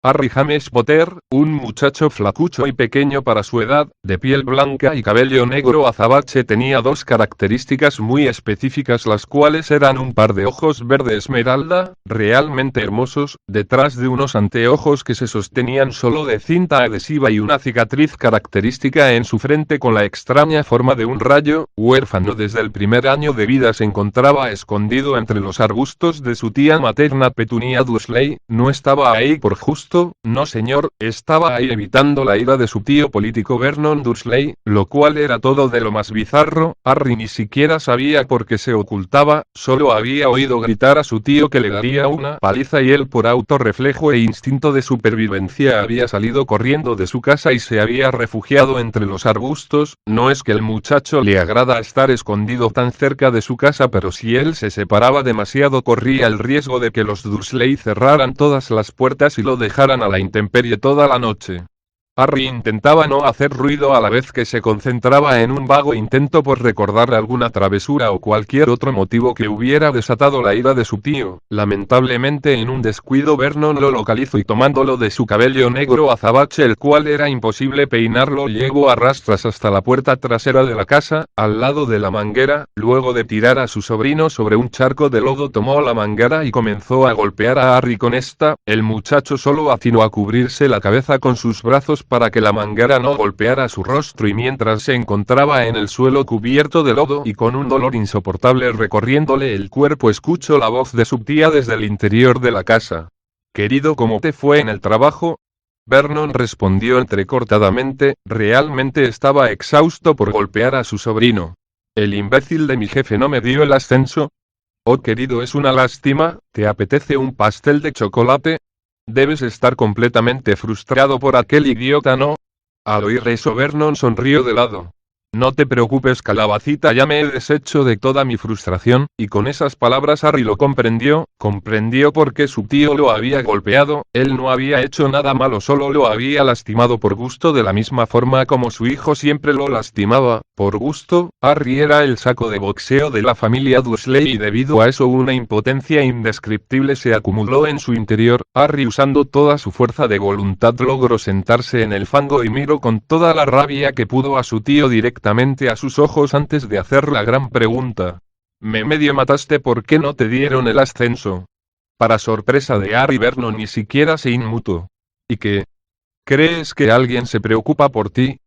Harry James Potter, un muchacho flacucho y pequeño para su edad, de piel blanca y cabello negro azabache, tenía dos características muy específicas, las cuales eran un par de ojos verde esmeralda, realmente hermosos, detrás de unos anteojos que se sostenían solo de cinta adhesiva y una cicatriz característica en su frente con la extraña forma de un rayo. Huérfano desde el primer año de vida, se encontraba escondido entre los arbustos de su tía materna Petunia Dursley. No estaba ahí por gusto, no señor, estaba ahí evitando la ira de su tío político Vernon Dursley, lo cual era todo de lo más bizarro. Harry ni siquiera sabía por qué se ocultaba, solo había oído gritar a su tío que le daría una paliza y él, por autorreflejo e instinto de supervivencia, había salido corriendo de su casa y se había refugiado entre los arbustos. No es que el muchacho le agrada estar escondido tan cerca de su casa, pero si él se separaba demasiado corría el riesgo de que los Dursley cerraran todas las puertas y lo dejaran a la intemperie toda la noche. Harry intentaba no hacer ruido a la vez que se concentraba en un vago intento por recordar alguna travesura o cualquier otro motivo que hubiera desatado la ira de su tío. Lamentablemente, en un descuido, Vernon lo localizó y, tomándolo de su cabello negro azabache, el cual era imposible peinarlo, llegó a rastras hasta la puerta trasera de la casa, al lado de la manguera. Luego de tirar a su sobrino sobre un charco de lodo, tomó la manguera y comenzó a golpear a Harry con esta. El muchacho solo atinó a cubrirse la cabeza con sus brazos para que la manguera no golpeara su rostro, y mientras se encontraba en el suelo cubierto de lodo y con un dolor insoportable recorriéndole el cuerpo, escuchó la voz de su tía desde el interior de la casa. «Querido, ¿cómo te fue en el trabajo?». Vernon respondió entrecortadamente, realmente estaba exhausto por golpear a su sobrino. «El imbécil de mi jefe no me dio el ascenso». «Oh querido, es una lástima. ¿Te apetece un pastel de chocolate?». «Debes estar completamente frustrado por aquel idiota, ¿no?». Al oír eso, Vernon sonrió de lado. «No te preocupes, calabacita, ya me he deshecho de toda mi frustración», y con esas palabras Harry lo comprendió por qué su tío lo había golpeado. Él no había hecho nada malo, solo lo había lastimado por gusto, de la misma forma como su hijo siempre lo lastimaba, por gusto. Harry era el saco de boxeo de la familia Dursley y debido a eso una impotencia indescriptible se acumuló en su interior. Harry, usando toda su fuerza de voluntad, logró sentarse en el fango y miró con toda la rabia que pudo a su tío directamente a sus ojos antes de hacer la gran pregunta. «Me medio mataste, ¿por qué no te dieron el ascenso?». Para sorpresa de Harry, Vernon ni siquiera se inmutó. «¿Y qué? ¿Crees que alguien se preocupa por ti?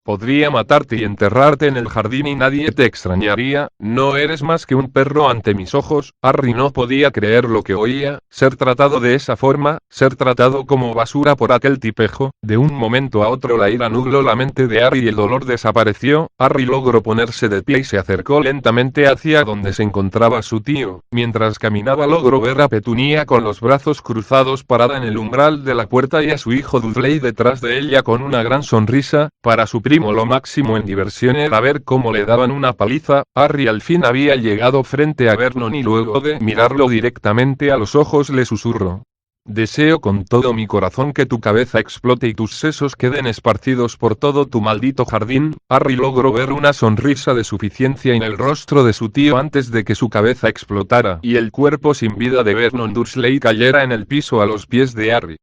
Podría matarte y enterrarte en el jardín y nadie te extrañaría. No eres más que un perro ante mis ojos». Harry no podía creer lo que oía, ser tratado de esa forma, ser tratado como basura por aquel tipejo. De un momento a otro la ira nubló la mente de Harry y el dolor desapareció. Harry logró ponerse de pie y se acercó lentamente hacia donde se encontraba su tío. Mientras caminaba logró ver a Petunia con los brazos cruzados parada en el umbral de la puerta y a su hijo Dudley detrás de ella con una gran sonrisa. Para su primo lo máximo en diversión era ver cómo le daban una paliza. Harry al fin había llegado frente a Vernon y luego de mirarlo directamente a los ojos le susurró: «Deseo con todo mi corazón que tu cabeza explote y tus sesos queden esparcidos por todo tu maldito jardín». Harry logró ver una sonrisa de suficiencia en el rostro de su tío antes de que su cabeza explotara y el cuerpo sin vida de Vernon Dursley cayera en el piso a los pies de Harry.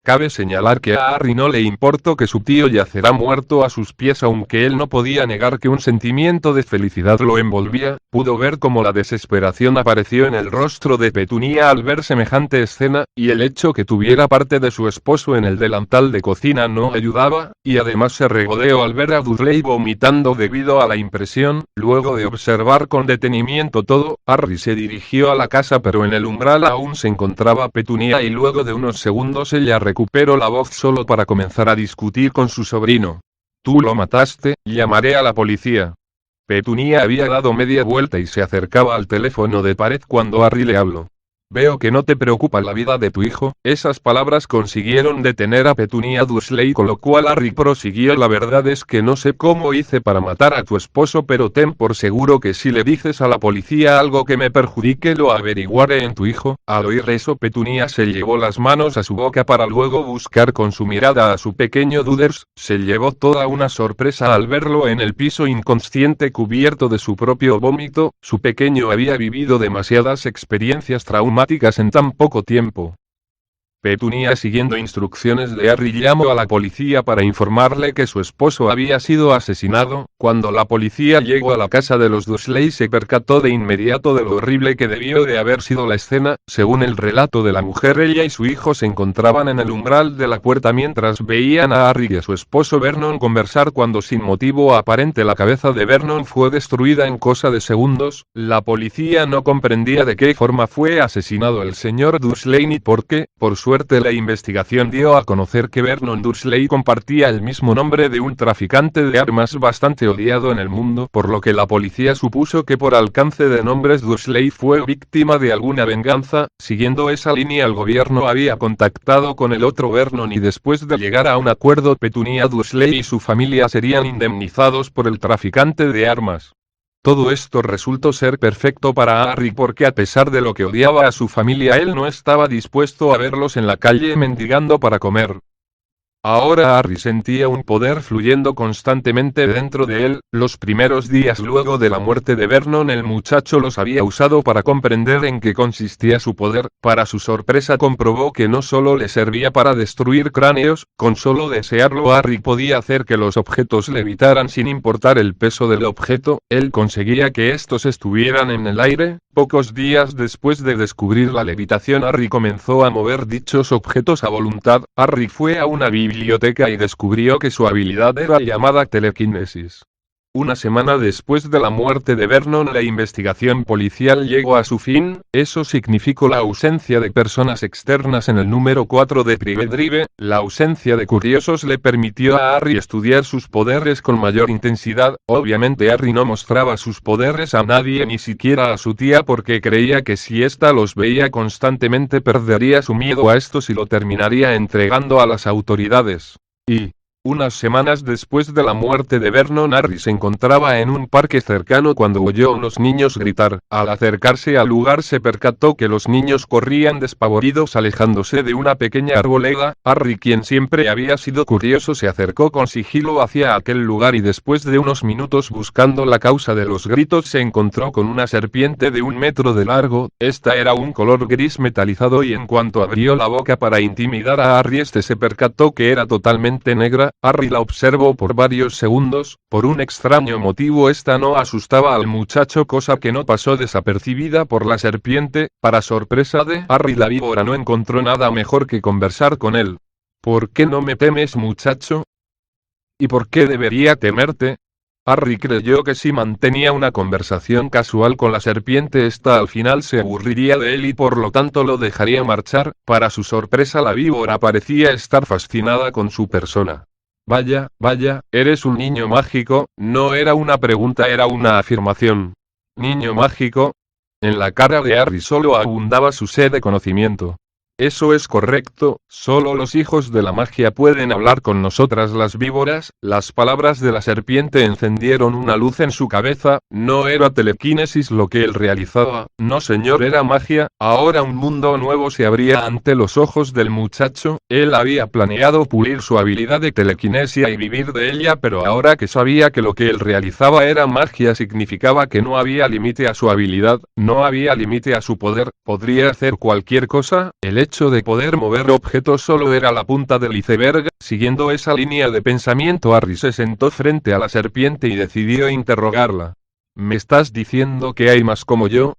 Cabe señalar que a Harry no le importó que su tío yacerá muerto a sus pies, aunque él no podía negar que un sentimiento de felicidad lo envolvía. Pudo ver cómo la desesperación apareció en el rostro de Petunia al ver semejante escena, y el hecho que tuviera parte de su esposo en el delantal de cocina no ayudaba, y además se regodeó al ver a Dudley vomitando debido a la impresión. Luego de observar con detenimiento todo, Harry se dirigió a la casa, pero en el umbral aún se encontraba Petunia y luego de unos segundos ella recuperó la voz solo para comenzar a discutir con su sobrino. «Tú lo mataste, llamaré a la policía». Petunia había dado media vuelta y se acercaba al teléfono de pared cuando Harry le habló. «Veo que no te preocupa la vida de tu hijo». Esas palabras consiguieron detener a Petunia Dursley, con lo cual Harry prosiguió: «La verdad es que no sé cómo hice para matar a tu esposo, pero ten por seguro que si le dices a la policía algo que me perjudique, lo averiguaré en tu hijo». Al oír eso, Petunia se llevó las manos a su boca para luego buscar con su mirada a su pequeño Duders. Se llevó toda una sorpresa al verlo en el piso inconsciente cubierto de su propio vómito. Su pequeño había vivido demasiadas experiencias traumáticas en tan poco tiempo. Petunia, siguiendo instrucciones de Harry, llamó a la policía para informarle que su esposo había sido asesinado. Cuando la policía llegó a la casa de los Dursley, se percató de inmediato de lo horrible que debió de haber sido la escena. Según el relato de la mujer, ella y su hijo se encontraban en el umbral de la puerta mientras veían a Harry y a su esposo Vernon conversar cuando, sin motivo aparente, la cabeza de Vernon fue destruida en cosa de segundos. La policía no comprendía de qué forma fue asesinado el señor Dursley ni por qué. Por suerte, la investigación dio a conocer que Vernon Dursley compartía el mismo nombre de un traficante de armas bastante odiado en el mundo, por lo que la policía supuso que por alcance de nombres Dursley fue víctima de alguna venganza. Siguiendo esa línea, el gobierno había contactado con el otro Vernon y después de llegar a un acuerdo, Petunia Dursley y su familia serían indemnizados por el traficante de armas. Todo esto resultó ser perfecto para Harry, porque a pesar de lo que odiaba a su familia, él no estaba dispuesto a verlos en la calle mendigando para comer. Ahora Harry sentía un poder fluyendo constantemente dentro de él. Los primeros días luego de la muerte de Vernon, el muchacho los había usado para comprender en qué consistía su poder. Para su sorpresa, comprobó que no solo le servía para destruir cráneos. Con solo desearlo, Harry podía hacer que los objetos levitaran sin importar el peso del objeto. Él conseguía que estos estuvieran en el aire. Pocos días después de descubrir la levitación, Harry comenzó a mover dichos objetos a voluntad. Harry fue a una biblioteca y descubrió que su habilidad era llamada telequinesis. Una semana después de la muerte de Vernon, la investigación policial llegó a su fin. Eso significó la ausencia de personas externas en el número 4 de Private Drive. La ausencia de curiosos le permitió a Harry estudiar sus poderes con mayor intensidad. Obviamente Harry no mostraba sus poderes a nadie, ni siquiera a su tía, porque creía que si ésta los veía constantemente perdería su miedo a estos y lo terminaría entregando a las autoridades. Unas semanas después de la muerte de Vernon, Harry se encontraba en un parque cercano cuando oyó a unos niños gritar. Al acercarse al lugar, se percató que los niños corrían despavoridos alejándose de una pequeña arboleda. Harry, quien siempre había sido curioso, se acercó con sigilo hacia aquel lugar y después de unos minutos buscando la causa de los gritos, se encontró con una serpiente de 1 metro de largo. Esta era un color gris metalizado y en cuanto abrió la boca para intimidar a Harry, este se percató que era totalmente negra. Harry la observó por varios segundos. Por un extraño motivo esta no asustaba al muchacho, cosa que no pasó desapercibida por la serpiente. Para sorpresa de Harry, la víbora no encontró nada mejor que conversar con él. ¿Por qué no me temes, muchacho? ¿Y por qué debería temerte? Harry creyó que si mantenía una conversación casual con la serpiente, esta al final se aburriría de él y por lo tanto lo dejaría marchar. Para su sorpresa, la víbora parecía estar fascinada con su persona. Vaya, eres un niño mágico. No era una pregunta, era una afirmación. ¿Niño mágico? En la cara de Harry solo abundaba su sed de conocimiento. Eso es correcto, solo los hijos de la magia pueden hablar con nosotras las víboras. Las palabras de la serpiente encendieron una luz en su cabeza. No era telequinesis lo que él realizaba, no señor, era magia. Ahora un mundo nuevo se abría ante los ojos del muchacho. Él había planeado pulir su habilidad de telequinesia y vivir de ella, pero ahora que sabía que lo que él realizaba era magia, significaba que no había límite a su habilidad, no había límite a su poder, podría hacer cualquier cosa. El hecho de poder mover objetos solo era la punta del iceberg. Siguiendo esa línea de pensamiento, Harry se sentó frente a la serpiente y decidió interrogarla. ¿Me estás diciendo que hay más como yo?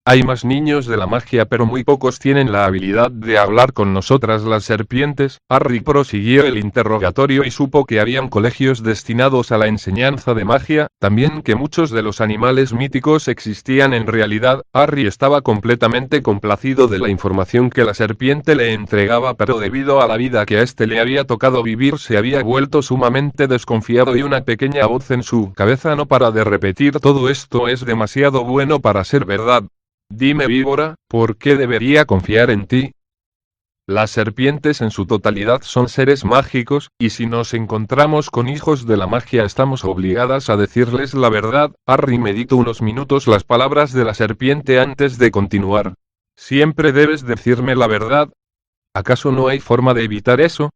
Hay más niños de la magia, pero muy pocos tienen la habilidad de hablar con nosotras las serpientes. Harry prosiguió el interrogatorio y supo que habían colegios destinados a la enseñanza de magia, también que muchos de los animales míticos existían en realidad. Harry estaba completamente complacido de la información que la serpiente le entregaba, pero debido a la vida que a este le había tocado vivir, se había vuelto sumamente desconfiado y una pequeña voz en su cabeza no para de repetir: todo esto es demasiado bueno para ser verdad. Dime, víbora, ¿por qué debería confiar en ti? Las serpientes en su totalidad son seres mágicos, y si nos encontramos con hijos de la magia estamos obligadas a decirles la verdad. Harry meditó unos minutos las palabras de la serpiente antes de continuar. Siempre debes decirme la verdad. ¿Acaso no hay forma de evitar eso?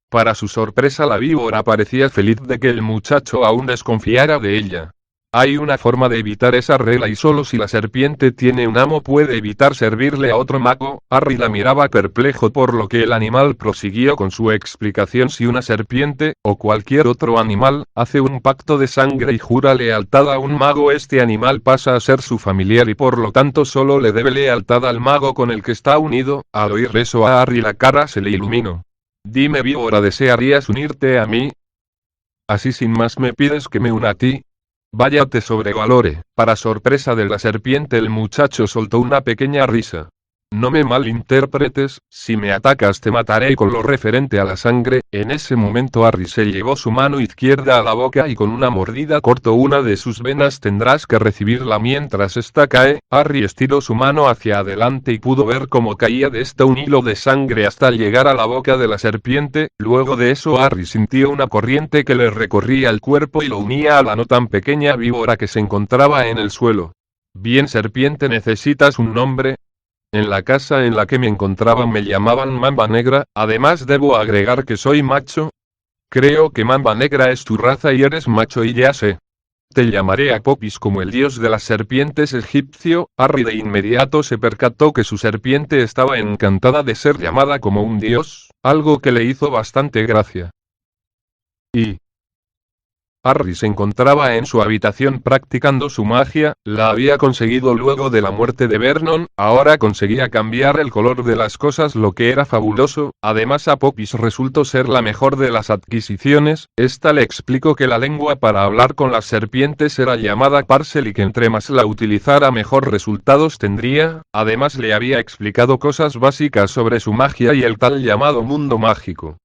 Para su sorpresa, la víbora parecía feliz de que el muchacho aún desconfiara de ella. Hay una forma de evitar esa regla y solo si la serpiente tiene un amo puede evitar servirle a otro mago. Harry la miraba perplejo por lo que el animal prosiguió con su explicación: si una serpiente, o cualquier otro animal, hace un pacto de sangre y jura lealtad a un mago, este animal pasa a ser su familiar y por lo tanto solo le debe lealtad al mago con el que está unido. Al oír eso a Harry la cara se le iluminó. Dime, víbora, ¿desearías unirte a mí? Así sin más me pides que me una a ti. Vaya, te sobrevalore. Para sorpresa de la serpiente, el muchacho soltó una pequeña risa. No me malinterpretes, si me atacas te mataré. Con lo referente a la sangre, en ese momento Harry se llevó su mano izquierda a la boca y con una mordida cortó una de sus venas. Tendrás que recibirla mientras esta cae. Harry estiró su mano hacia adelante y pudo ver cómo caía de esta un hilo de sangre hasta llegar a la boca de la serpiente. Luego de eso Harry sintió una corriente que le recorría el cuerpo y lo unía a la no tan pequeña víbora que se encontraba en el suelo. Bien, serpiente, ¿necesitas un nombre? En la casa en la que me encontraba me llamaban Mamba Negra. Además debo agregar que soy macho. Creo que Mamba Negra es tu raza y eres macho y ya sé. Te llamaré Apopis, como el dios de las serpientes egipcio. Harry de inmediato se percató que su serpiente estaba encantada de ser llamada como un dios, algo que le hizo bastante gracia. Y Harry se encontraba en su habitación practicando su magia. La había conseguido luego de la muerte de Vernon. Ahora conseguía cambiar el color de las cosas, lo que era fabuloso. Además, Apopis resultó ser la mejor de las adquisiciones. Esta le explicó que la lengua para hablar con las serpientes era llamada Parcel y que entre más la utilizara mejor resultados tendría. Además le había explicado cosas básicas sobre su magia y el tal llamado mundo mágico.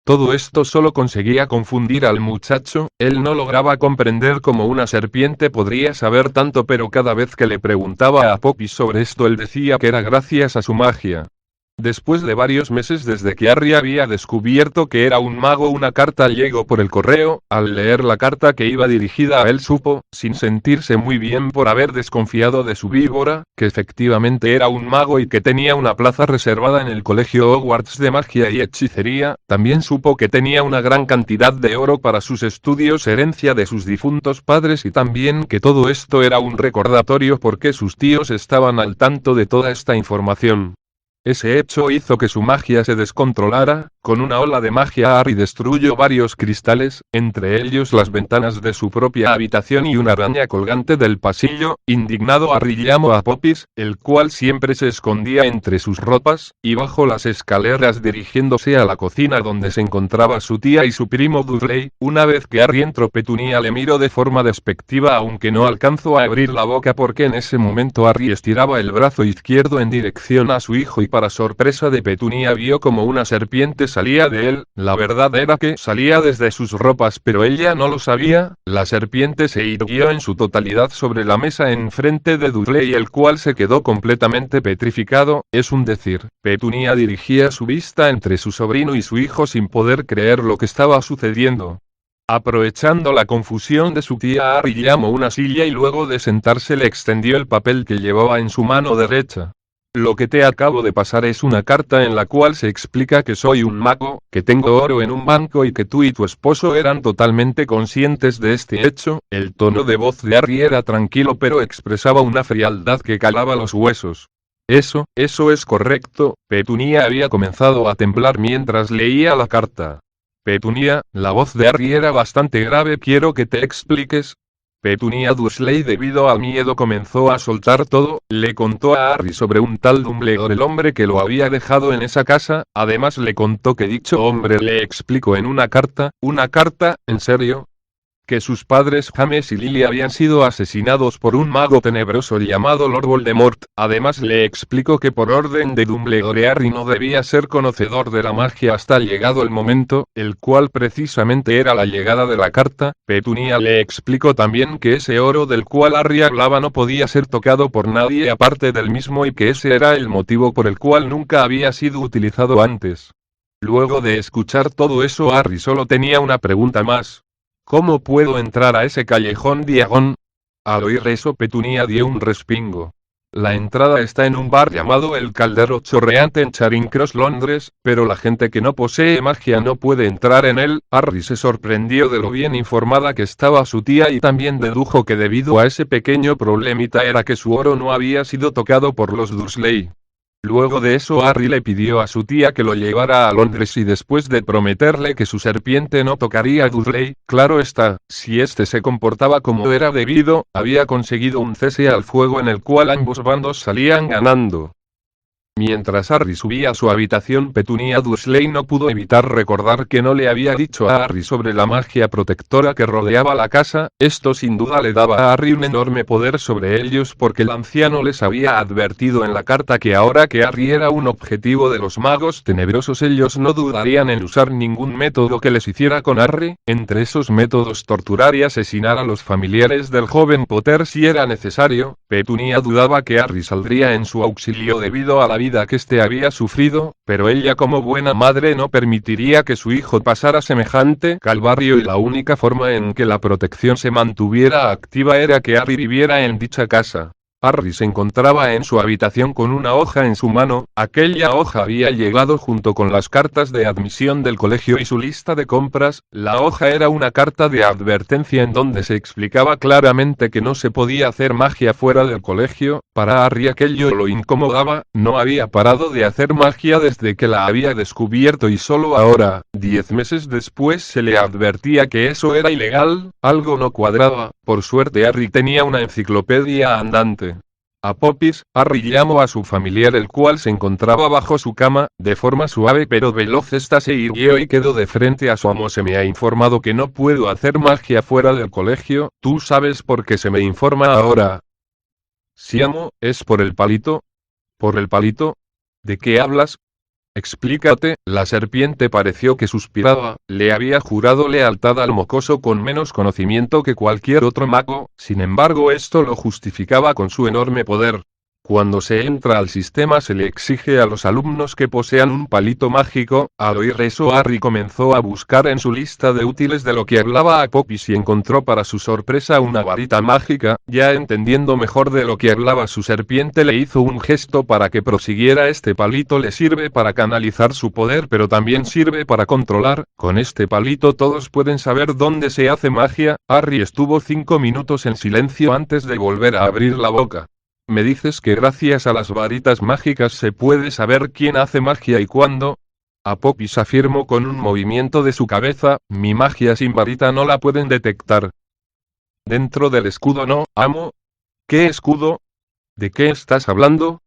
Todo esto solo conseguía confundir al muchacho. Él no lograba comprender cómo una serpiente podría saber tanto, pero cada vez que le preguntaba a Poppy sobre esto él decía que era gracias a su magia. Después de varios meses desde que Harry había descubierto que era un mago, una carta llegó por el correo. Al leer la carta que iba dirigida a él supo, sin sentirse muy bien por haber desconfiado de su víbora, que efectivamente era un mago y que tenía una plaza reservada en el colegio Hogwarts de magia y hechicería. También supo que tenía una gran cantidad de oro para sus estudios, herencia de sus difuntos padres, y también que todo esto era un recordatorio porque sus tíos estaban al tanto de toda esta información. Ese hecho hizo que su magia se descontrolara. Con una ola de magia Harry destruyó varios cristales, entre ellos las ventanas de su propia habitación y una araña colgante del pasillo. Indignado, Harry llamó a Popis, el cual siempre se escondía entre sus ropas, y bajó las escaleras dirigiéndose a la cocina donde se encontraba su tía y su primo Dudley. Una vez que Harry entró, Petunia le miró de forma despectiva, aunque no alcanzó a abrir la boca porque en ese momento Harry estiraba el brazo izquierdo en dirección a su hijo y para sorpresa de Petunia vio como una serpiente salía de él. La verdad era que salía desde sus ropas, pero ella no lo sabía. La serpiente se irguió en su totalidad sobre la mesa enfrente de Dudley, el cual se quedó completamente petrificado. Es un decir, Petunia dirigía su vista entre su sobrino y su hijo sin poder creer lo que estaba sucediendo. Aprovechando la confusión de su tía, Harry llamó una silla y luego de sentarse le extendió el papel que llevaba en su mano derecha. Lo que te acabo de pasar es una carta en la cual se explica que soy un mago, que tengo oro en un banco y que tú y tu esposo eran totalmente conscientes de este hecho. El tono de voz de Harry era tranquilo pero expresaba una frialdad que calaba los huesos. Eso es correcto. Petunia había comenzado a temblar mientras leía la carta. Petunia, la voz de Harry era bastante grave. Quiero que te expliques. Petunia Dursley, debido al miedo, comenzó a soltar todo. Le contó a Harry sobre un tal Dumbledore, el hombre que lo había dejado en esa casa. Además le contó que dicho hombre le explicó en una carta, ¿en serio? Que sus padres James y Lily habían sido asesinados por un mago tenebroso llamado Lord Voldemort. Además le explicó que por orden de Dumbledore Harry no debía ser conocedor de la magia hasta llegado el momento, el cual precisamente era la llegada de la carta. Petunia le explicó también que ese oro del cual Harry hablaba no podía ser tocado por nadie aparte del mismo y que ese era el motivo por el cual nunca había sido utilizado antes. Luego de escuchar todo eso, Harry solo tenía una pregunta más. ¿Cómo puedo entrar a ese callejón Diagon? Al oír eso, Petunia dio un respingo. La entrada está en un bar llamado El Caldero Chorreante en Charing Cross, Londres, pero la gente que no posee magia no puede entrar en él. Harry se sorprendió de lo bien informada que estaba su tía y también dedujo que debido a ese pequeño problemita era que su oro no había sido tocado por los Dursley. Luego de eso Harry le pidió a su tía que lo llevara a Londres y después de prometerle que su serpiente no tocaría a Dursley, claro está, si este se comportaba como era debido, había conseguido un cese al fuego en el cual ambos bandos salían ganando. Mientras Harry subía a su habitación, Petunia Dursley no pudo evitar recordar que no le había dicho a Harry sobre la magia protectora que rodeaba la casa. Esto sin duda le daba a Harry un enorme poder sobre ellos porque el anciano les había advertido en la carta que ahora que Harry era un objetivo de los magos tenebrosos ellos no dudarían en usar ningún método que les hiciera con Harry, entre esos métodos torturar y asesinar a los familiares del joven Potter si era necesario. Petunia dudaba que Harry saldría en su auxilio debido a la vida que éste había sufrido, pero ella como buena madre no permitiría que su hijo pasara semejante calvario y la única forma en que la protección se mantuviera activa era que Harry viviera en dicha casa. Harry se encontraba en su habitación con una hoja en su mano. Aquella hoja había llegado junto con las cartas de admisión del colegio y su lista de compras. La hoja era una carta de advertencia en donde se explicaba claramente que no se podía hacer magia fuera del colegio. Para Harry aquello lo incomodaba, no había parado de hacer magia desde que la había descubierto y solo ahora, 10 meses después se le advertía que eso era ilegal. Algo no cuadraba. Por suerte Harry tenía una enciclopedia andante. A Popis, Harry llamó a su familiar el cual se encontraba bajo su cama. De forma suave pero veloz esta se irguió y quedó de frente a su amo. Se me ha informado que no puedo hacer magia fuera del colegio. ¿Tú sabes por qué se me informa ahora? Sí, amo, ¿es por el palito? ¿Por el palito? ¿De qué hablas? Explícate. La serpiente pareció que suspiraba. Le había jurado lealtad al mocoso con menos conocimiento que cualquier otro mago, sin embargo esto lo justificaba con su enorme poder. Cuando se entra al sistema se le exige a los alumnos que posean un palito mágico. Al oír eso Harry comenzó a buscar en su lista de útiles de lo que hablaba a Popis y encontró para su sorpresa una varita mágica. Ya entendiendo mejor de lo que hablaba su serpiente le hizo un gesto para que prosiguiera. Este palito le sirve para canalizar su poder pero también sirve para controlar. Con este palito todos pueden saber dónde se hace magia. Harry estuvo 5 minutos en silencio antes de volver a abrir la boca. ¿Me dices que gracias a las varitas mágicas se puede saber quién hace magia y cuándo? A Popis afirmó con un movimiento de su cabeza, mi magia sin varita no la pueden detectar. Dentro del escudo no, amo. ¿Qué escudo? ¿De qué estás hablando?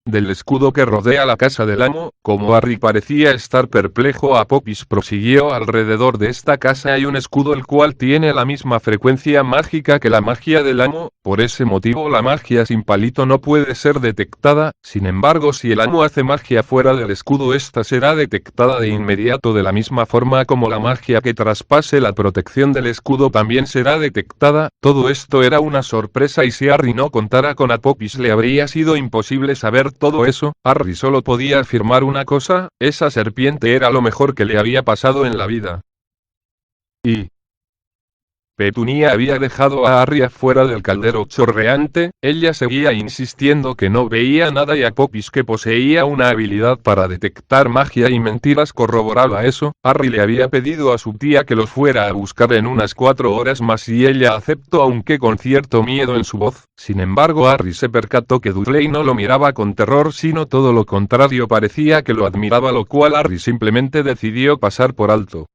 Del escudo que rodea la casa del amo. Como Harry parecía estar perplejo, a Popis prosiguió: alrededor de esta casa hay un escudo el cual tiene la misma frecuencia mágica que la magia del amo, por ese motivo la magia sin palito no puede ser detectada. Sin embargo, si el amo hace magia fuera del escudo esta será detectada de inmediato de la misma forma como la magia que traspase la protección del escudo también será detectada. Todo esto era una sorpresa y si Harry no contara con a Popis le habría sido imposible saber todo eso. Harry solo podía afirmar una cosa, esa serpiente era lo mejor que le había pasado en la vida. Y Petunia había dejado a Harry afuera del caldero chorreante. Ella seguía insistiendo que no veía nada y a Popis que poseía una habilidad para detectar magia y mentiras corroboraba eso. Harry le había pedido a su tía que los fuera a buscar en unas 4 horas más y ella aceptó aunque con cierto miedo en su voz. Sin embargo Harry se percató que Dudley no lo miraba con terror sino todo lo contrario, parecía que lo admiraba, lo cual Harry simplemente decidió pasar por alto.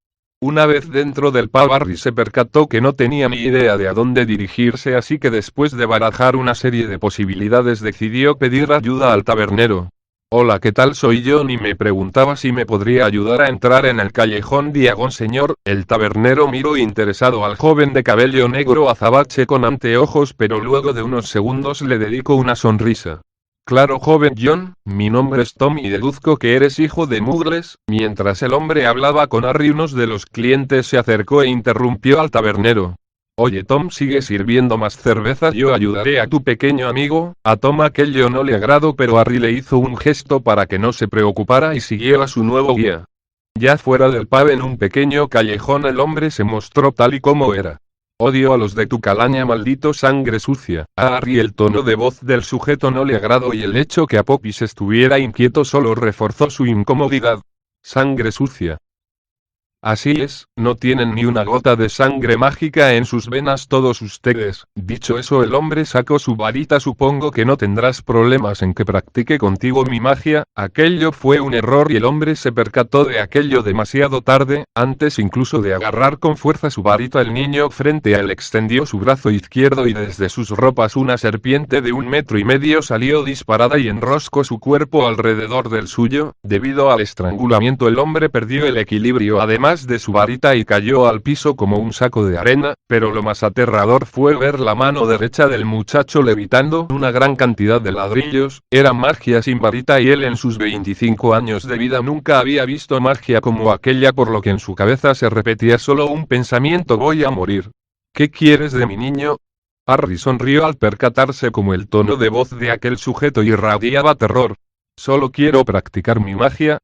Una vez dentro del pub Harry se percató que no tenía ni idea de a dónde dirigirse, así que después de barajar una serie de posibilidades decidió pedir ayuda al tabernero. Hola, ¿qué tal? Soy John y me preguntaba si me podría ayudar a entrar en el callejón Diagon, señor. El tabernero miró interesado al joven de cabello negro azabache con anteojos, pero luego de unos segundos le dedicó una sonrisa. Claro, joven John, mi nombre es Tom y deduzco que eres hijo de Muggles. Mientras el hombre hablaba con Harry, uno de los clientes se acercó e interrumpió al tabernero. Oye Tom, ¿sigue sirviendo más cerveza? Yo ayudaré a tu pequeño amigo. A Tom aquello no le agradó, pero Harry le hizo un gesto para que no se preocupara y siguió a su nuevo guía. Ya fuera del pub en un pequeño callejón el hombre se mostró tal y como era. Odio a los de tu calaña, maldito sangre sucia. A Harry el tono de voz del sujeto no le agradó y el hecho que Apophis estuviera inquieto solo reforzó su incomodidad. Sangre sucia. Así es, no tienen ni una gota de sangre mágica en sus venas todos ustedes. Dicho eso, el hombre sacó su varita. Supongo que no tendrás problemas en que practique contigo mi magia. Aquello fue un error y el hombre se percató de aquello demasiado tarde. Antes incluso de agarrar con fuerza su varita, el niño frente a él extendió su brazo izquierdo y desde sus ropas una serpiente de 1,5 metros salió disparada y enroscó su cuerpo alrededor del suyo. Debido al estrangulamiento, el hombre perdió el equilibrio además de su varita y cayó al piso como un saco de arena, pero lo más aterrador fue ver la mano derecha del muchacho levitando una gran cantidad de ladrillos. Era magia sin varita y él en sus 25 años de vida nunca había visto magia como aquella, por lo que en su cabeza se repetía solo un pensamiento: voy a morir. ¿Qué quieres de mi niño? Harry sonrió al percatarse como el tono de voz de aquel sujeto irradiaba terror. Solo quiero practicar mi magia.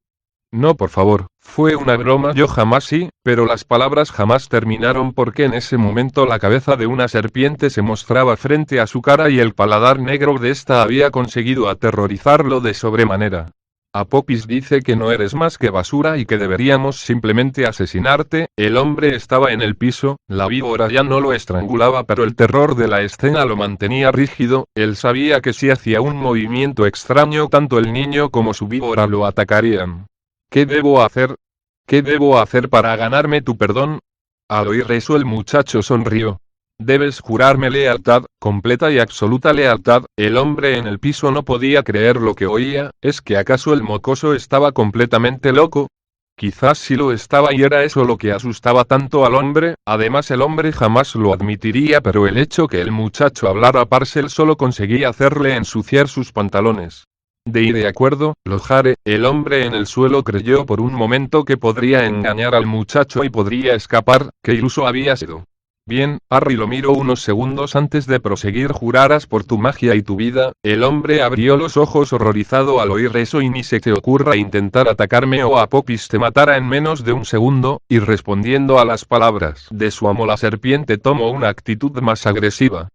No, por favor, fue una broma, yo jamás. Sí, pero las palabras jamás terminaron porque en ese momento la cabeza de una serpiente se mostraba frente a su cara y el paladar negro de esta había conseguido aterrorizarlo de sobremanera. Apophis dice que no eres más que basura y que deberíamos simplemente asesinarte. El hombre estaba en el piso, la víbora ya no lo estrangulaba, pero el terror de la escena lo mantenía rígido. Él sabía que si hacía un movimiento extraño, tanto el niño como su víbora lo atacarían. ¿Qué debo hacer? ¿Qué debo hacer para ganarme tu perdón? Al oír eso el muchacho sonrió. Debes jurarme lealtad, completa y absoluta lealtad. El hombre en el piso no podía creer lo que oía. ¿Es que acaso el mocoso estaba completamente loco? Quizás sí lo estaba y era eso lo que asustaba tanto al hombre. Además el hombre jamás lo admitiría, pero el hecho que el muchacho hablara Parcel solo conseguía hacerle ensuciar sus pantalones. De acuerdo, lo haré. El hombre en el suelo creyó por un momento que podría engañar al muchacho y podría escapar. ¿Qué iluso había sido? Bien, Harry lo miró unos segundos antes de proseguir. Jurarás por tu magia y tu vida. El hombre abrió los ojos horrorizado al oír eso. Y ni se te ocurra intentar atacarme o Apophis te matará en menos de un segundo. Y respondiendo a las palabras de su amo, la serpiente tomó una actitud más agresiva.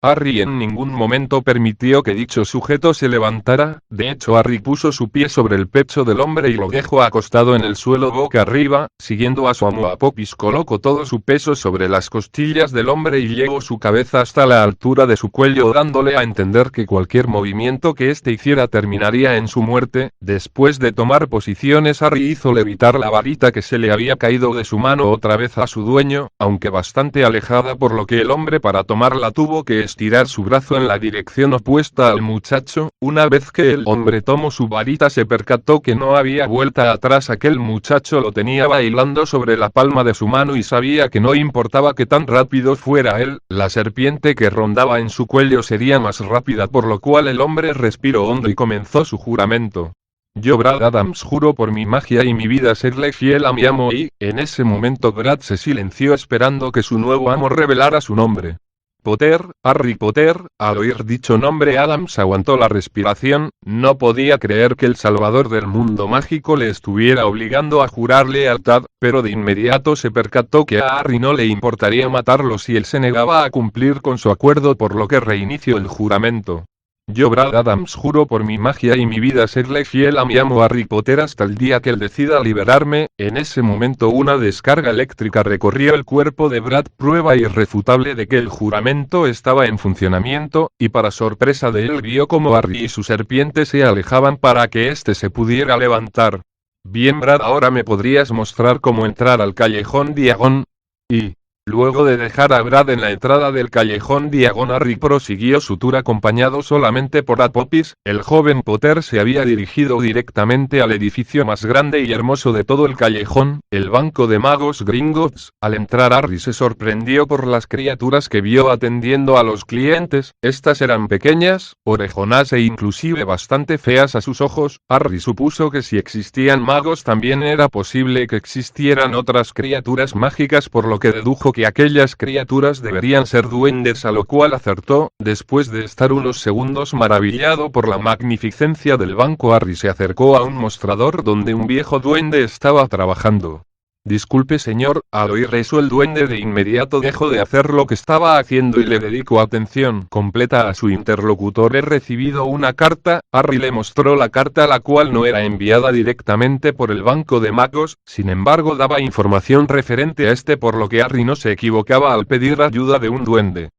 Harry en ningún momento permitió que dicho sujeto se levantara. De hecho, Harry puso su pie sobre el pecho del hombre y lo dejó acostado en el suelo boca arriba. Siguiendo a su amo, Apophis colocó todo su peso sobre las costillas del hombre y llevó su cabeza hasta la altura de su cuello, dándole a entender que cualquier movimiento que éste hiciera terminaría en su muerte. Después de tomar posiciones, Harry hizo levitar la varita que se le había caído de su mano otra vez a su dueño, aunque bastante alejada, por lo que el hombre para tomarla tuvo que estirar su brazo en la dirección opuesta al muchacho. Una vez que el hombre tomó su varita se percató que no había vuelta atrás. Aquel muchacho lo tenía bailando sobre la palma de su mano y sabía que no importaba que tan rápido fuera él, la serpiente que rondaba en su cuello sería más rápida, por lo cual el hombre respiró hondo y comenzó su juramento. Yo, Brad Adams, juro por mi magia y mi vida serle fiel a mi amo. Y, en ese momento Brad se silenció esperando que su nuevo amo revelara su nombre. Potter, Harry Potter. Al oír dicho nombre Adams aguantó la respiración. No podía creer que el salvador del mundo mágico le estuviera obligando a jurar lealtad, pero de inmediato se percató que a Harry no le importaría matarlo si él se negaba a cumplir con su acuerdo, por lo que reinició el juramento. Yo, Brad Adams, juro por mi magia y mi vida serle fiel a mi amo Harry Potter hasta el día que él decida liberarme. En ese momento una descarga eléctrica recorrió el cuerpo de Brad, prueba irrefutable de que el juramento estaba en funcionamiento, y para sorpresa de él vio como Harry y su serpiente se alejaban para que éste se pudiera levantar. Bien, Brad, ahora me podrías mostrar cómo entrar al callejón Diagon. Y... luego de dejar a Brad en la entrada del callejón Diagon, Harry prosiguió su tour acompañado solamente por Apophis. El joven Potter se había dirigido directamente al edificio más grande y hermoso de todo el callejón, el Banco de Magos Gringotts. Al entrar, Harry se sorprendió por las criaturas que vio atendiendo a los clientes. Estas eran pequeñas, orejonas e inclusive bastante feas a sus ojos. Harry supuso que si existían magos también era posible que existieran otras criaturas mágicas, por lo que dedujo que aquellas criaturas deberían ser duendes, a lo cual acertó. Después de estar unos segundos maravillado por la magnificencia del banco, Harry se acercó a un mostrador donde un viejo duende estaba trabajando. Disculpe señor, al oír eso el duende de inmediato dejó de hacer lo que estaba haciendo y le dedicó atención completa a su interlocutor. He recibido una carta. Harry le mostró la carta, la cual no era enviada directamente por el banco de magos, sin embargo daba información referente a este, por lo que Harry no se equivocaba al pedir ayuda de un duende.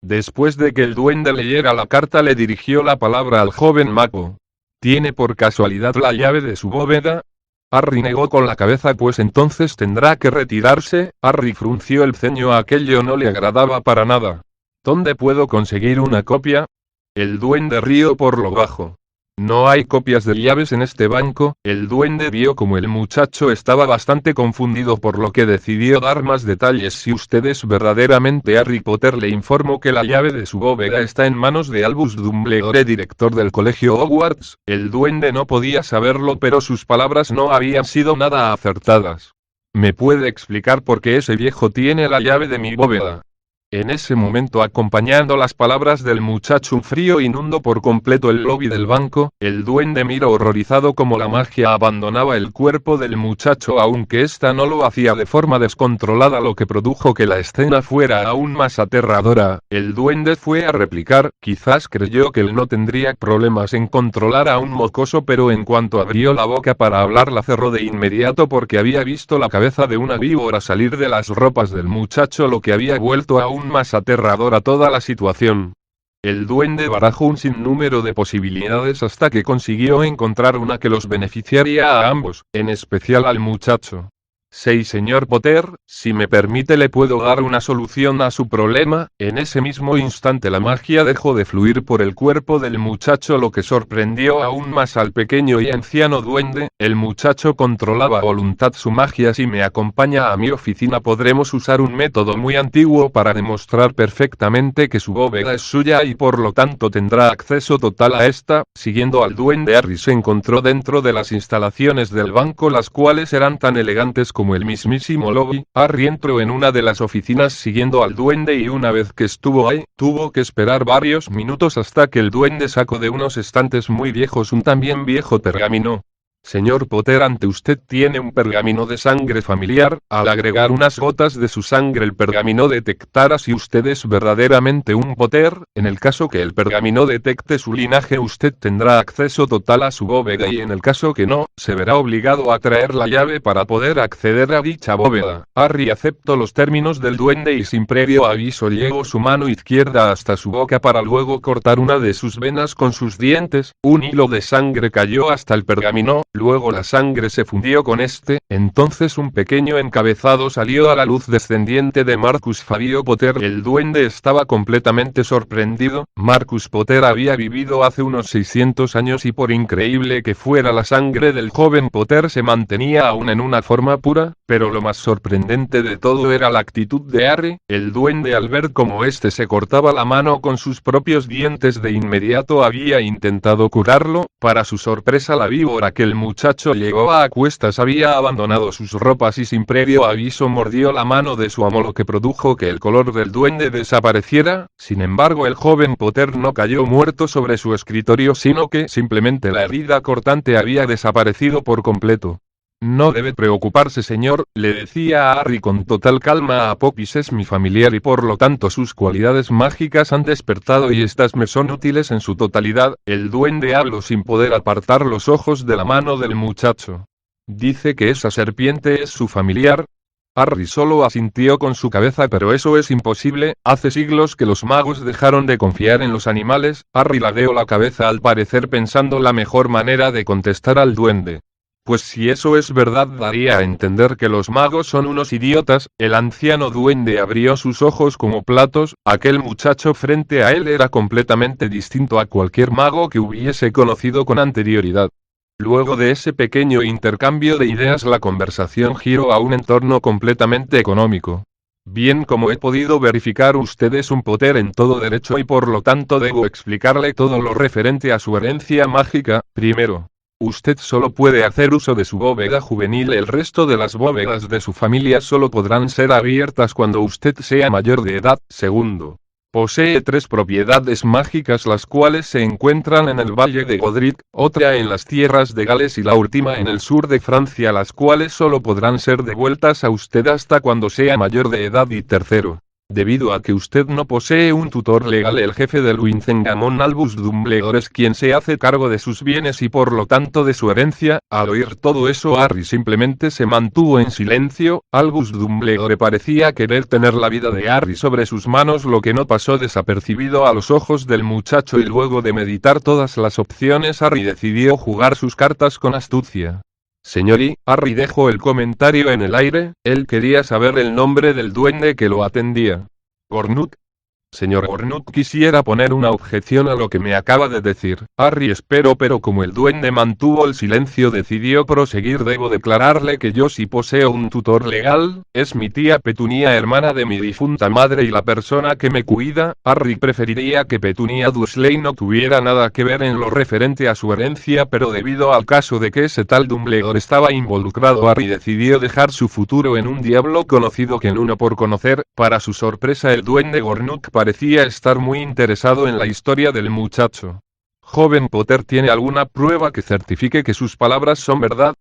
Después de que el duende leyera la carta, le dirigió la palabra al joven mago. ¿Tiene por casualidad la llave de su bóveda? Harry negó con la cabeza. Pues entonces tendrá que retirarse. Harry frunció el ceño, aquello no le agradaba para nada. ¿Dónde puedo conseguir una copia? El duende rió por lo bajo. No hay copias de llaves en este banco. El duende vio como el muchacho estaba bastante confundido, por lo que decidió dar más detalles. Si usted es verdaderamente Harry Potter, le informo que la llave de su bóveda está en manos de Albus Dumbledore, director del colegio Hogwarts. El duende no podía saberlo, pero sus palabras no habían sido nada acertadas. ¿Me puede explicar por qué ese viejo tiene la llave de mi bóveda? En ese momento, acompañando las palabras del muchacho, un frío inundó por completo el lobby del banco. El duende miró horrorizado como la magia abandonaba el cuerpo del muchacho, aunque ésta no lo hacía de forma descontrolada, lo que produjo que la escena fuera aún más aterradora. El duende fue a replicar, quizás creyó que él no tendría problemas en controlar a un mocoso, pero en cuanto abrió la boca para hablar la cerró de inmediato, porque había visto la cabeza de una víbora salir de las ropas del muchacho, lo que había vuelto aún más aterradora toda la situación. El duende barajó un sinnúmero de posibilidades hasta que consiguió encontrar una que los beneficiaría a ambos, en especial al muchacho. Sí, señor Potter, si me permite le puedo dar una solución a su problema. En ese mismo instante la magia dejó de fluir por el cuerpo del muchacho, lo que sorprendió aún más al pequeño y anciano duende. El muchacho controlaba a voluntad su magia. Si me acompaña a mi oficina podremos usar un método muy antiguo para demostrar perfectamente que su bóveda es suya y por lo tanto tendrá acceso total a esta. Siguiendo al duende, Harry se encontró dentro de las instalaciones del banco, las cuales eran tan elegantes como el mismísimo lobby. Harry entró en una de las oficinas siguiendo al duende y una vez que estuvo ahí, tuvo que esperar varios minutos hasta que el duende sacó de unos estantes muy viejos un también viejo pergamino. Señor Potter, ante usted tiene un pergamino de sangre familiar. Al agregar unas gotas de su sangre el pergamino detectará si usted es verdaderamente un Potter. En el caso que el pergamino detecte su linaje, usted tendrá acceso total a su bóveda, y en el caso que no, se verá obligado a traer la llave para poder acceder a dicha bóveda. Harry aceptó los términos del duende y sin previo aviso llevó su mano izquierda hasta su boca para luego cortar una de sus venas con sus dientes. Un hilo de sangre cayó hasta el pergamino. Luego la sangre se fundió con este. Entonces un pequeño encabezado salió a la luz descendiente de Marcus Fabio Potter. El duende estaba completamente sorprendido. Marcus Potter había vivido hace unos 600 años y por increíble que fuera, la sangre del joven Potter se mantenía aún en una forma pura. Pero lo más sorprendente de todo era la actitud de Harry. El duende, al ver cómo este se cortaba la mano con sus propios dientes, de inmediato había intentado curarlo. Para su sorpresa, la víbora que el muchacho llevaba a cuestas había abandonado sus ropas y sin previo aviso mordió la mano de su amo, lo que produjo que el color del duende desapareciera. Sin embargo, el joven Potter no cayó muerto sobre su escritorio, sino que simplemente la herida cortante había desaparecido por completo. No debe preocuparse, señor, le decía a Harry con total calma. Apophis es mi familiar y por lo tanto sus cualidades mágicas han despertado y estas me son útiles en su totalidad. El duende habló sin poder apartar los ojos de la mano del muchacho. ¿Dice que esa serpiente es su familiar? Harry solo asintió con su cabeza. Pero eso es imposible, hace siglos que los magos dejaron de confiar en los animales. Harry ladeó la cabeza, al parecer pensando la mejor manera de contestar al duende. Pues si eso es verdad, daría a entender que los magos son unos idiotas. El anciano duende abrió sus ojos como platos. Aquel muchacho frente a él era completamente distinto a cualquier mago que hubiese conocido con anterioridad. Luego de ese pequeño intercambio de ideas, la conversación giró a un entorno completamente económico. Bien, como he podido verificar, usted es un Potter en todo derecho y por lo tanto debo explicarle todo lo referente a su herencia mágica. Primero, usted solo puede hacer uso de su bóveda juvenil. El resto de las bóvedas de su familia solo podrán ser abiertas cuando usted sea mayor de edad. Segundo, Posee 3 propiedades mágicas, las cuales se encuentran en el valle de Godric, otra en las tierras de Gales y la última en el sur de Francia, las cuales solo podrán ser devueltas a usted hasta cuando sea mayor de edad. Y tercero, debido a que usted no posee un tutor legal, el jefe del Wincengamon, Albus Dumbledore, es quien se hace cargo de sus bienes y por lo tanto de su herencia. Al oír todo eso, Harry simplemente se mantuvo en silencio. Albus Dumbledore parecía querer tener la vida de Harry sobre sus manos, lo que no pasó desapercibido a los ojos del muchacho, y luego de meditar todas las opciones, Harry decidió jugar sus cartas con astucia. Señor Harry dejó el comentario en el aire, él quería saber el nombre del duende que lo atendía. Gornuk. Señor Gornuk, quisiera poner una objeción a lo que me acaba de decir. Harry esperó, pero como el duende mantuvo el silencio, decidió proseguir. Debo declararle que yo sí poseo un tutor legal, es mi tía Petunia, hermana de mi difunta madre y la persona que me cuida. Harry preferiría que Petunia Dursley no tuviera nada que ver en lo referente a su herencia, pero debido al caso de que ese tal Dumbledore estaba involucrado, Harry decidió dejar su futuro en un diablo conocido que en uno por conocer. Para su sorpresa, el duende Gornuk parecía estar muy interesado en la historia del muchacho. Joven Potter, ¿tiene alguna prueba que certifique que sus palabras son verdad?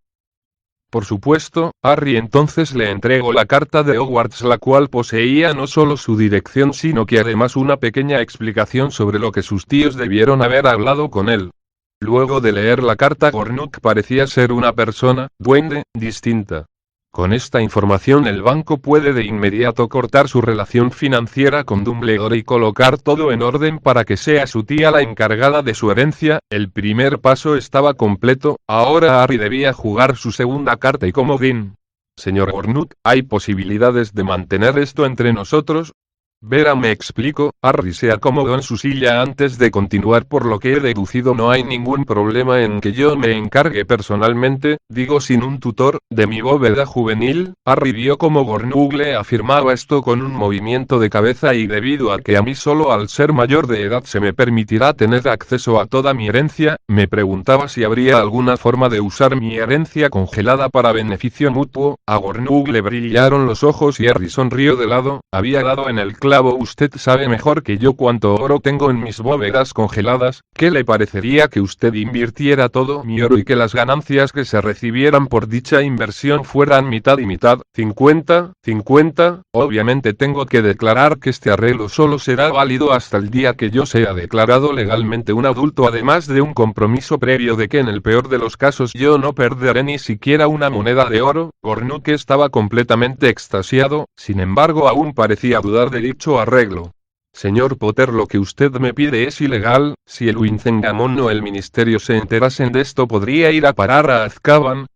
Por supuesto. Harry entonces le entregó la carta de Hogwarts, la cual poseía no solo su dirección sino que además una pequeña explicación sobre lo que sus tíos debieron haber hablado con él. Luego de leer la carta, Gornuk parecía ser una persona, duende, distinta. Con esta información el banco puede de inmediato cortar su relación financiera con Dumbledore y colocar todo en orden para que sea su tía la encargada de su herencia. El primer paso estaba completo, ahora Harry debía jugar su segunda carta y comodín. Señor Gornuk, ¿hay posibilidades de mantener esto entre nosotros? Verá, me explico. Harry se acomodó en su silla antes de continuar. Por lo que he deducido, no hay ningún problema en que yo me encargue personalmente, digo sin un tutor, de mi bóveda juvenil. Harry vio como Gornuk le afirmaba esto con un movimiento de cabeza, y debido a que a mí solo al ser mayor de edad se me permitirá tener acceso a toda mi herencia, me preguntaba si habría alguna forma de usar mi herencia congelada para beneficio mutuo. A Gornuk le brillaron los ojos y Harry sonrió de lado. Había dado en el clavo. Usted sabe mejor que yo cuánto oro tengo en mis bóvedas congeladas. ¿Qué le parecería que usted invirtiera todo mi oro y que las ganancias que se recibieran por dicha inversión fueran mitad y mitad, 50-50? Obviamente tengo que declarar que este arreglo solo será válido hasta el día que yo sea declarado legalmente un adulto, además de un compromiso previo de que en el peor de los casos yo no perderé ni siquiera una moneda de oro. Gornuk estaba completamente extasiado, sin embargo aún parecía dudar de dicho arreglo. Señor Potter, lo que usted me pide es ilegal. Si el Wincengamon o el ministerio se enterasen de esto, podría ir a parar a Azkaban.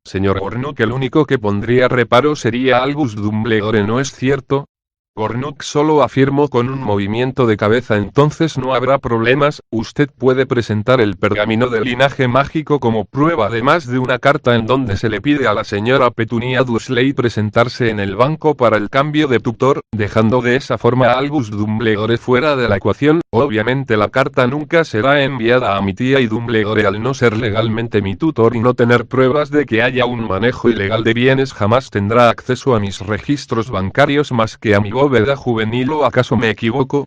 Señor Gornuk, el único que pondría reparo sería Albus Dumbledore, ¿no es cierto? Gornuk solo afirmó con un movimiento de cabeza. Entonces no habrá problemas, usted puede presentar el pergamino del linaje mágico como prueba, además de una carta en donde se le pide a la señora Petunia Dursley presentarse en el banco para el cambio de tutor, dejando de esa forma a Albus Dumbledore fuera de la ecuación. Obviamente la carta nunca será enviada a mi tía, y Dumbledore, al no ser legalmente mi tutor y no tener pruebas de que haya un manejo ilegal de bienes, jamás tendrá acceso a mis registros bancarios más que a mi bóveda juvenil. ¿O acaso me equivoco?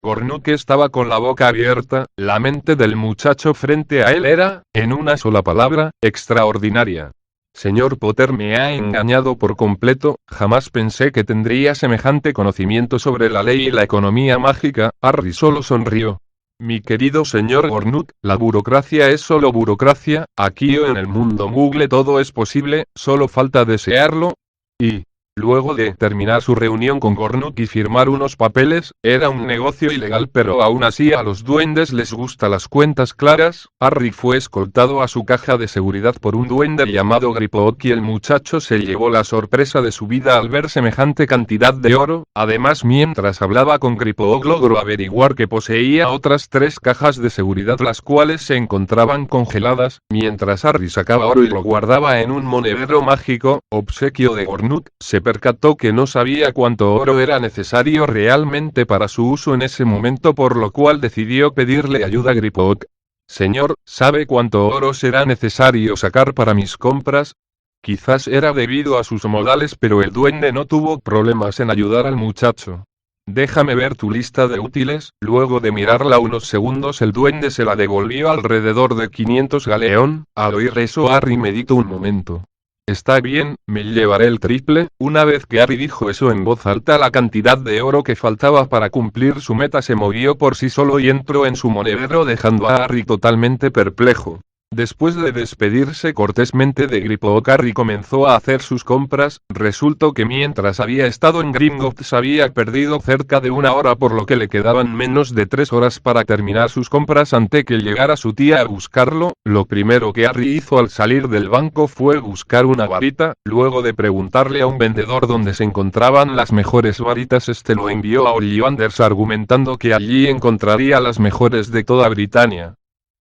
Gornuk estaba con la boca abierta. La mente del muchacho frente a él era, en una sola palabra, extraordinaria. Señor Potter me ha engañado por completo. Jamás pensé que tendría semejante conocimiento sobre la ley y la economía mágica. Harry solo sonrió. Mi querido señor Gornuk, la burocracia es solo burocracia. Aquí o en el mundo Muggle todo es posible, solo falta desearlo. Y luego de terminar su reunión con Gornuk y firmar unos papeles, era un negocio ilegal, pero aún así a los duendes les gusta las cuentas claras. Harry fue escoltado a su caja de seguridad por un duende llamado Griphook, y el muchacho se llevó la sorpresa de su vida al ver semejante cantidad de oro. Además, mientras hablaba con Griphook, logró averiguar que poseía otras 3 cajas de seguridad, las cuales se encontraban congeladas. Mientras Harry sacaba oro y lo guardaba en un monedero mágico, obsequio de Gornuk, se percató que no sabía cuánto oro era necesario realmente para su uso en ese momento, por lo cual decidió pedirle ayuda a Griphook. Señor, ¿sabe cuánto oro será necesario sacar para mis compras? Quizás era debido a sus modales, pero el duende no tuvo problemas en ayudar al muchacho. Déjame ver tu lista de útiles. Luego de mirarla unos segundos, el duende se la devolvió alrededor de 500 galeón. Al oír eso, Harry meditó un momento. Está bien, me llevaré el triple. Una vez que Harry dijo eso en voz alta, la cantidad de oro que faltaba para cumplir su meta se movió por sí solo y entró en su monedero, dejando a Harry totalmente perplejo. Después de despedirse cortésmente de Griphook, Harry comenzó a hacer sus compras. Resultó que mientras había estado en Gringotts había perdido cerca de una hora, por lo que le quedaban menos de 3 horas para terminar sus compras antes que llegara su tía a buscarlo. Lo primero que Harry hizo al salir del banco fue buscar una varita. Luego de preguntarle a un vendedor dónde se encontraban las mejores varitas, este lo envió a Ollivanders argumentando que allí encontraría las mejores de toda Britania.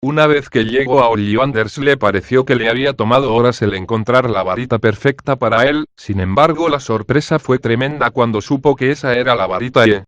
Una vez que llegó a Ollivanders le pareció que le había tomado horas el encontrar la varita perfecta para él. Sin embargo, la sorpresa fue tremenda cuando supo que esa era la varita y